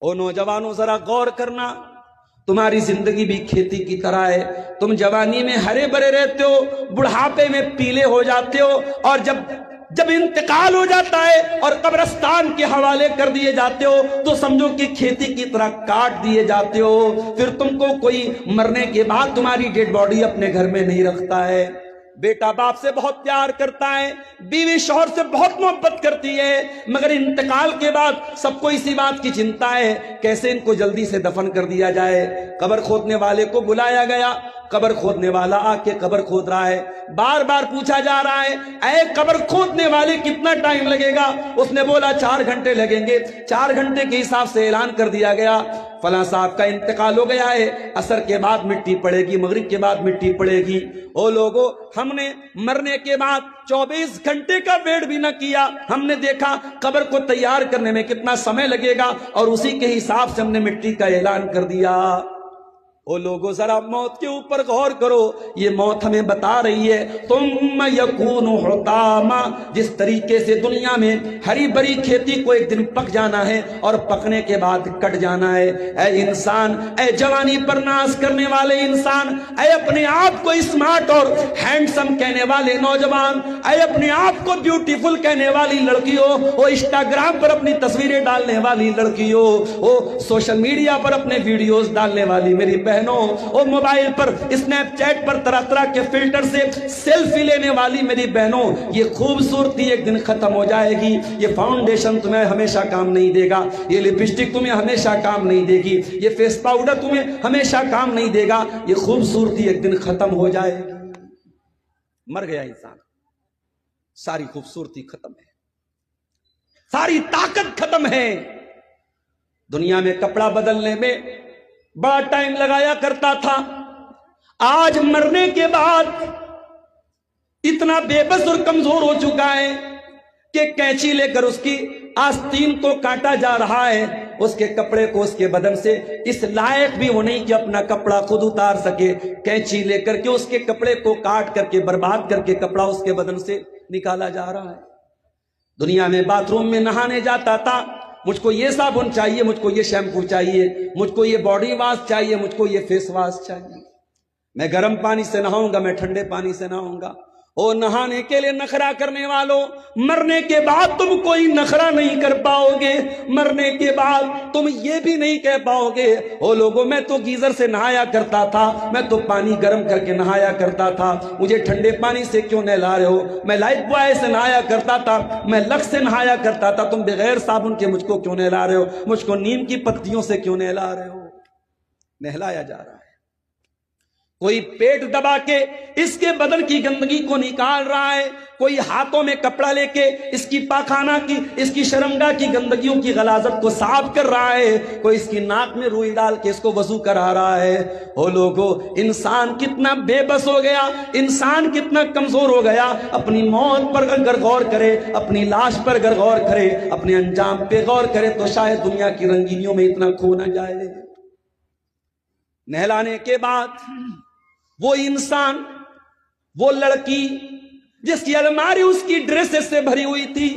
او نوجوانوں ذرا غور کرنا، تمہاری زندگی بھی کھیتی کی طرح ہے. تم جوانی میں ہرے بھرے رہتے ہو، بڑھاپے میں پیلے ہو جاتے ہو، اور جب انتقال ہو جاتا ہے اور قبرستان کے حوالے کر دیے جاتے ہو تو سمجھو کہ کھیتی کی طرح کاٹ دیے جاتے ہو. پھر تم کو کوئی مرنے کے بعد تمہاری ڈیڈ باڈی اپنے گھر میں نہیں رکھتا ہے. بیٹا باپ سے بہت پیار کرتا ہے، بیوی شوہر سے بہت محبت کرتی ہے، مگر انتقال کے بعد سب کو اسی بات کی چنتا ہے کیسے ان کو جلدی سے دفن کر دیا جائے. قبر کھودنے والے کو بلایا گیا، قبر کھودنے والا آ کے قبر کھود رہا ہے. بار بار پوچھا جا رہا ہے اے قبر کھودنے والے کتنا ٹائم لگے گا؟ اس نے بولا 4 گھنٹے لگیں گے. 4 گھنٹے کے حساب سے اعلان کر دیا گیا فلاں صاحب کا انتقال ہو گیا ہے، عصر کے بعد مٹی پڑے گی، مغرب کے بعد مٹی پڑے گی. او لوگوں، ہم نے مرنے کے بعد 24 گھنٹے کا ویٹ بھی نہ کیا، ہم نے دیکھا قبر کو تیار کرنے میں کتنا سمے لگے گا اور اسی کے حساب سے ہم نے مٹی کا اعلان کر دیا. او لوگوں ذرا موت کے اوپر غور کرو، یہ موت ہمیں بتا رہی ہے ثم یکون حطاما، جس طریقے سے دنیا میں ہری بری کھیتی کو ایک دن پک جانا ہے اور پکنے کے بعد کٹ جانا ہے. اے انسان، اے جوانی پر ناز کرنے والے انسان، اے اپنے آپ کو اسمارٹ اور ہینڈسم کہنے والے نوجوان، اے اپنے آپ کو بیوٹیفل کہنے والی لڑکیوں، وہ انسٹاگرام پر اپنی تصویریں ڈالنے والی لڑکیوں، وہ سوشل میڈیا پر اپنے ویڈیوز ڈالنے والی میری بہنوں، وہ موبائل پر اسنیپ چیٹ پر طرح طرح کے فلٹر سے سیلفی لینے والی میری بہنوں، یہ خوبصورتی ایک دن ختم ہو جائے گی. یہ فاؤنڈیشن تمہیں ہمیشہ کام نہیں دے گا، یہ لپسٹک تمہیں ہمیشہ کام نہیں دے گی، یہ فیس پاؤڈر تمہیں ہمیشہ کام نہیں دے گا. یہ خوبصورتی ایک دن ختم ہو جائے گی. مر گیا انسان، ساری خوبصورتی ختم ہے، ساری طاقت ختم ہے. دنیا میں کپڑا بدلنے میں بڑا ٹائم لگایا کرتا تھا، آج مرنے کے بعد اتنا بے بس اور کمزور ہو چکا ہے کہ کینچی لے کر اس کی آستین کو کاٹا جا رہا ہے. اس کے کپڑے کو اس کے بدن سے اس لائق بھی وہ نہیں کہ اپنا کپڑا خود اتار سکے. کینچی لے کر کے اس کے کپڑے کو کاٹ کر کے برباد کر کے کپڑا اس کے بدن سے نکالا جا رہا ہے. دنیا میں باتھ روم میں نہانے جاتا تھا، مجھ کو یہ صابن چاہیے، مجھ کو یہ شیمپو چاہیے، مجھ کو یہ باڈی واش چاہیے، مجھ کو یہ فیس واش چاہیے. میں گرم پانی سے نہاؤں گا، میں ٹھنڈے پانی سے نہاؤں گا. او نہانے کے لیے نخرا کرنے والوں، مرنے کے بعد تم کوئی نخرا نہیں کر پاؤ گے. مرنے کے بعد تم یہ بھی نہیں کہہ پاؤ گے او لوگوں میں تو گیزر سے نہایا کرتا تھا، میں تو پانی گرم کر کے نہایا کرتا تھا، مجھے ٹھنڈے پانی سے کیوں نہلا رہے ہو؟ میں لائف بوائے سے نہایا کرتا تھا، میں لکس سے نہایا کرتا تھا، تم بغیر صابن کے مجھ کو کیوں نہلا رہے ہو؟ مجھ کو نیم کی پتیوں سے کیوں نہلا رہے ہو؟ نہلایا جا رہا ہے. کوئی پیٹ دبا کے اس کے بدن کی گندگی کو نکال رہا ہے، کوئی ہاتھوں میں کپڑا لے کے اس کی پاخانہ کی، اس کی شرمگاہ کی گندگیوں کی غلاظت کو صاف کر رہا ہے، کوئی اس کی ناک میں روئی ڈال کے اس کو وضو کرا رہا ہے. او لوگو، انسان کتنا بے بس ہو گیا، انسان کتنا کمزور ہو گیا. اپنی موت پر اگر غور کرے، اپنی لاش پر اگر غور کرے، اپنے انجام پہ غور کرے تو شاید دنیا کی رنگینیوں میں اتنا کھو نہ جائے. نہلانے کے بعد وہ انسان، وہ لڑکی جس کی الماری اس کی ڈریسز سے بھری ہوئی تھی،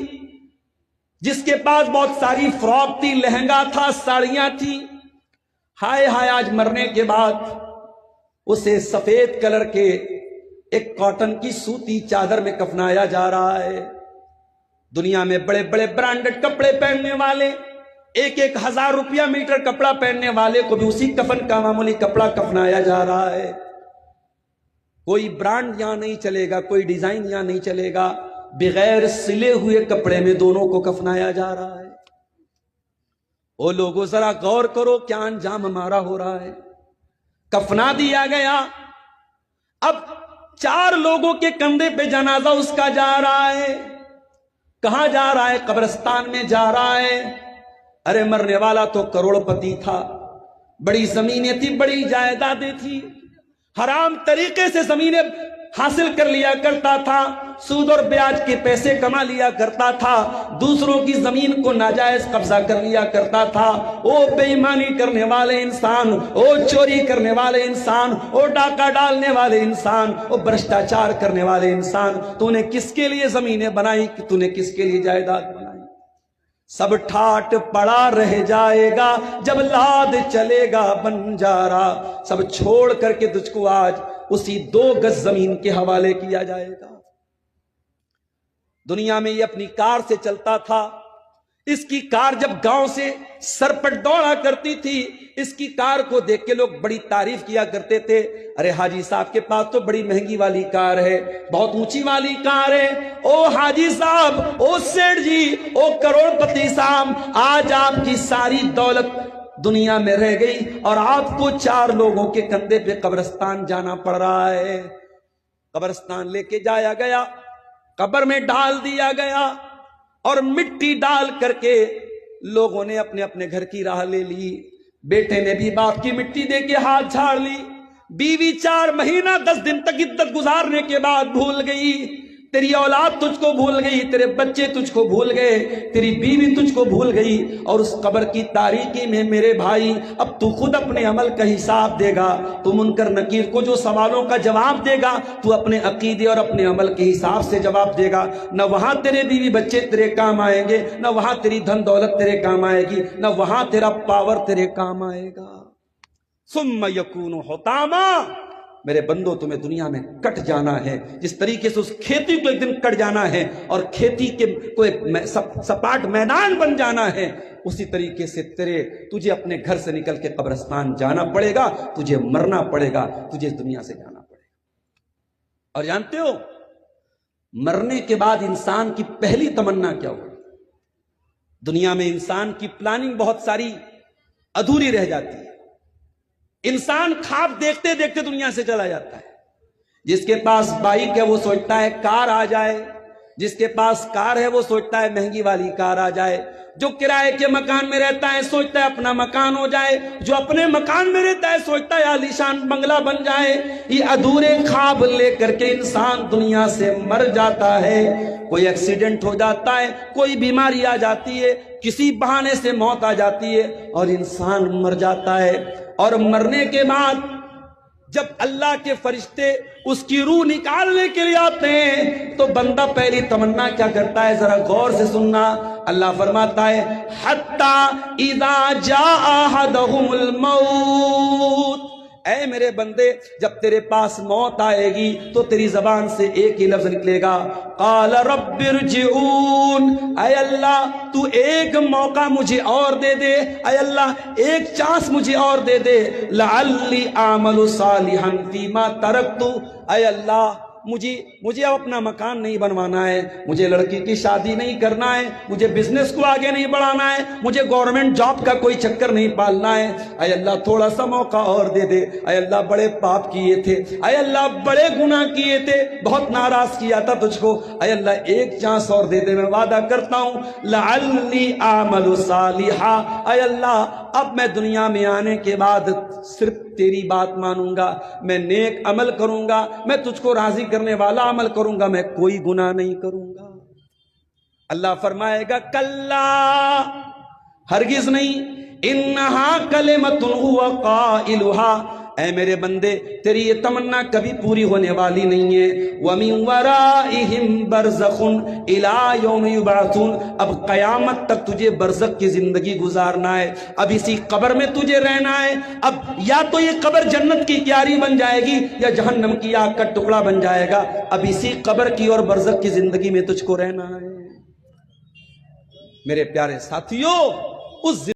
جس کے پاس بہت ساری فراک تھی، لہنگا تھا، ساڑیاں تھی، ہائے ہائے آج مرنے کے بعد اسے سفید کلر کے ایک کاٹن کی سوتی چادر میں کفنایا جا رہا ہے. دنیا میں بڑے بڑے برانڈڈ کپڑے پہننے والے، 1,000 روپیہ میٹر کپڑا پہننے والے کو بھی اسی کفن کا معمولی کپڑا کفنایا جا رہا ہے. کوئی برانڈ یہاں نہیں چلے گا، کوئی ڈیزائن یہاں نہیں چلے گا، بغیر سلے ہوئے کپڑے میں دونوں کو کفنایا جا رہا ہے. او لوگوں ذرا غور کرو کیا انجام ہمارا ہو رہا ہے. کفنا دیا گیا، اب 4 لوگوں کے کندھے پہ جنازہ اس کا جا رہا ہے. کہاں جا رہا ہے؟ قبرستان میں جا رہا ہے. ارے مرنے والا تو کروڑ پتی تھا، بڑی زمینیں تھی، بڑی جائیدادیں تھی، حرام طریقے سے زمینیں حاصل کر لیا کرتا تھا، سود اور بیاج کے پیسے کما لیا کرتا تھا، دوسروں کی زمین کو ناجائز قبضہ کر لیا کرتا تھا. او بے ایمانی کرنے والے انسان، او چوری کرنے والے انسان، او ڈاکہ ڈالنے والے انسان، او بھرشٹاچار کرنے والے انسان، تو نے کس کے لیے زمینیں بنائی؟ تو نے کس کے لیے جائیداد بنائی؟ سب ٹھاٹ پڑا رہ جائے گا جب لاد چلے گا بنجارا، سب چھوڑ کر کے تجھ کو آج اسی 2 گز زمین کے حوالے کیا جائے گا۔ دنیا میں یہ اپنی کار سے چلتا تھا، اس کی کار جب گاؤں سے سرپٹ دوڑا کرتی تھی، اس کی کار کو دیکھ کے لوگ بڑی تعریف کیا کرتے تھے، ارے حاجی صاحب کے پاس تو بڑی مہنگی والی کار ہے، بہت اونچی والی کار ہے، او حاجی صاحب، او سیٹھ جی، او کروڑ پتی صاحب، آج آپ کی ساری دولت دنیا میں رہ گئی اور آپ کو 4 لوگوں کے کندھے پہ قبرستان جانا پڑ رہا ہے۔ قبرستان لے کے جایا گیا، قبر میں ڈال دیا گیا اور مٹی ڈال کر کے لوگوں نے اپنے اپنے گھر کی راہ لے لی۔ بیٹے نے بھی باپ کی مٹی دے کے ہاتھ جھاڑ لی، بیوی 4 مہینہ 10 دن تک عدت گزارنے کے بعد بھول گئی، تیری اولاد تجھ کو بھول گئی، تیرے بچے تجھ کو بھول گئے، تیری بیوی تجھ کو بھول گئی، اور اس قبر کی تاریکی میں میرے بھائی اب تو خود اپنے عمل کا حساب دے گا، تو منکر نکیر کو جو سوالوں کا جواب دے گا تو اپنے عقیدے اور اپنے عمل کے حساب سے جواب دے گا۔ نہ وہاں تیرے بیوی بچے تیرے کام آئیں گے، نہ وہاں تیری دھن دولت تیرے کام آئے گی، نہ وہاں تیرا پاور تیرے کام آئے گا۔ ثم یکون حطاما، میرے بندو تمہیں دنیا میں کٹ جانا ہے، جس طریقے سے اس کھیتی کو ایک دن کٹ جانا ہے اور کھیتی کے کو ایک سپاٹ میدان بن جانا ہے، اسی طریقے سے تجھے اپنے گھر سے نکل کے قبرستان جانا پڑے گا، تجھے مرنا پڑے گا، تجھے اس دنیا سے جانا پڑے گا۔ اور جانتے ہو مرنے کے بعد انسان کی پہلی تمنا کیا ہو؟ دنیا میں انسان کی پلاننگ بہت ساری ادھوری رہ جاتی ہے، انسان خواب دیکھتے دیکھتے دنیا سے چلا جاتا ہے۔ جس کے پاس بائک ہے وہ سوچتا ہے کار آ جائے، جس کے پاس کار ہے وہ سوچتا ہے مہنگی والی کار آ جائے، جو کرائے کے مکان میں رہتا ہے سوچتا ہے اپنا مکان ہو جائے، جو اپنے مکان میں رہتا ہے سوچتا ہے عالیشان بنگلہ بن جائے۔ یہ ادھورے خواب لے کر کے انسان دنیا سے مر جاتا ہے، کوئی ایکسیڈنٹ ہو جاتا ہے، کوئی بیماری آ جاتی ہے، کسی بہانے سے موت آ جاتی ہے اور انسان مر جاتا ہے۔ اور مرنے کے بعد جب اللہ کے فرشتے اس کی روح نکالنے کے لیے آتے ہیں تو بندہ پہلی تمنا کیا کرتا ہے، ذرا غور سے سننا۔ اللہ فرماتا ہے حتی اذا جاء احدهم الموت، اے میرے بندے جب تیرے پاس موت آئے گی تو تیری زبان سے ایک ہی لفظ نکلے گا، قال رب ارجعون، اے اللہ تو ایک موقع مجھے اور دے دے، اے اللہ ایک چانس مجھے اور دے دے، لعلی اعمل صالحا فیما ترکت، اے اللہ مجھے اب اپنا مکان نہیں بنوانا ہے، مجھے لڑکی کی شادی نہیں کرنا ہے، مجھے بزنس کو آگے نہیں بڑھانا ہے، مجھے گورنمنٹ جاب کا کوئی چکر نہیں پالنا ہے، اے اللہ تھوڑا سا موقع اور دے دے، اے اللہ بڑے پاپ کیے تھے، اے اللہ بڑے گناہ کیے تھے، بہت ناراض کیا تھا تجھ کو، اے اللہ ایک چانس اور دے دے، میں وعدہ کرتا ہوں لعلی اعمل صالحا، اے اللہ اب میں دنیا میں آنے کے بعد صرف تیری بات مانوں گا، میں نیک عمل کروں گا، میں تجھ کو راضی کرنے والا عمل کروں گا، میں کوئی گناہ نہیں کروں گا۔ اللہ فرمائے گا کلا، ہرگز نہیں، انہا کلمۃ هو قائلها، اے میرے بندے تیری یہ تمنا کبھی پوری ہونے والی نہیں ہے، وَمِن وَرَائِهِمْ بَرْزَخٌ إِلَىٰ يَوْمِ يُبْعَثُونَ، اب قیامت تک تجھے برزخ کی زندگی گزارنا ہے، اب اسی قبر میں تجھے رہنا ہے، اب یا تو یہ قبر جنت کی کیاری بن جائے گی یا جہنم کی آگ کا ٹکڑا بن جائے گا، اب اسی قبر کی اور برزخ کی زندگی میں تجھ کو رہنا ہے۔ میرے پیارے ساتھیوں، اس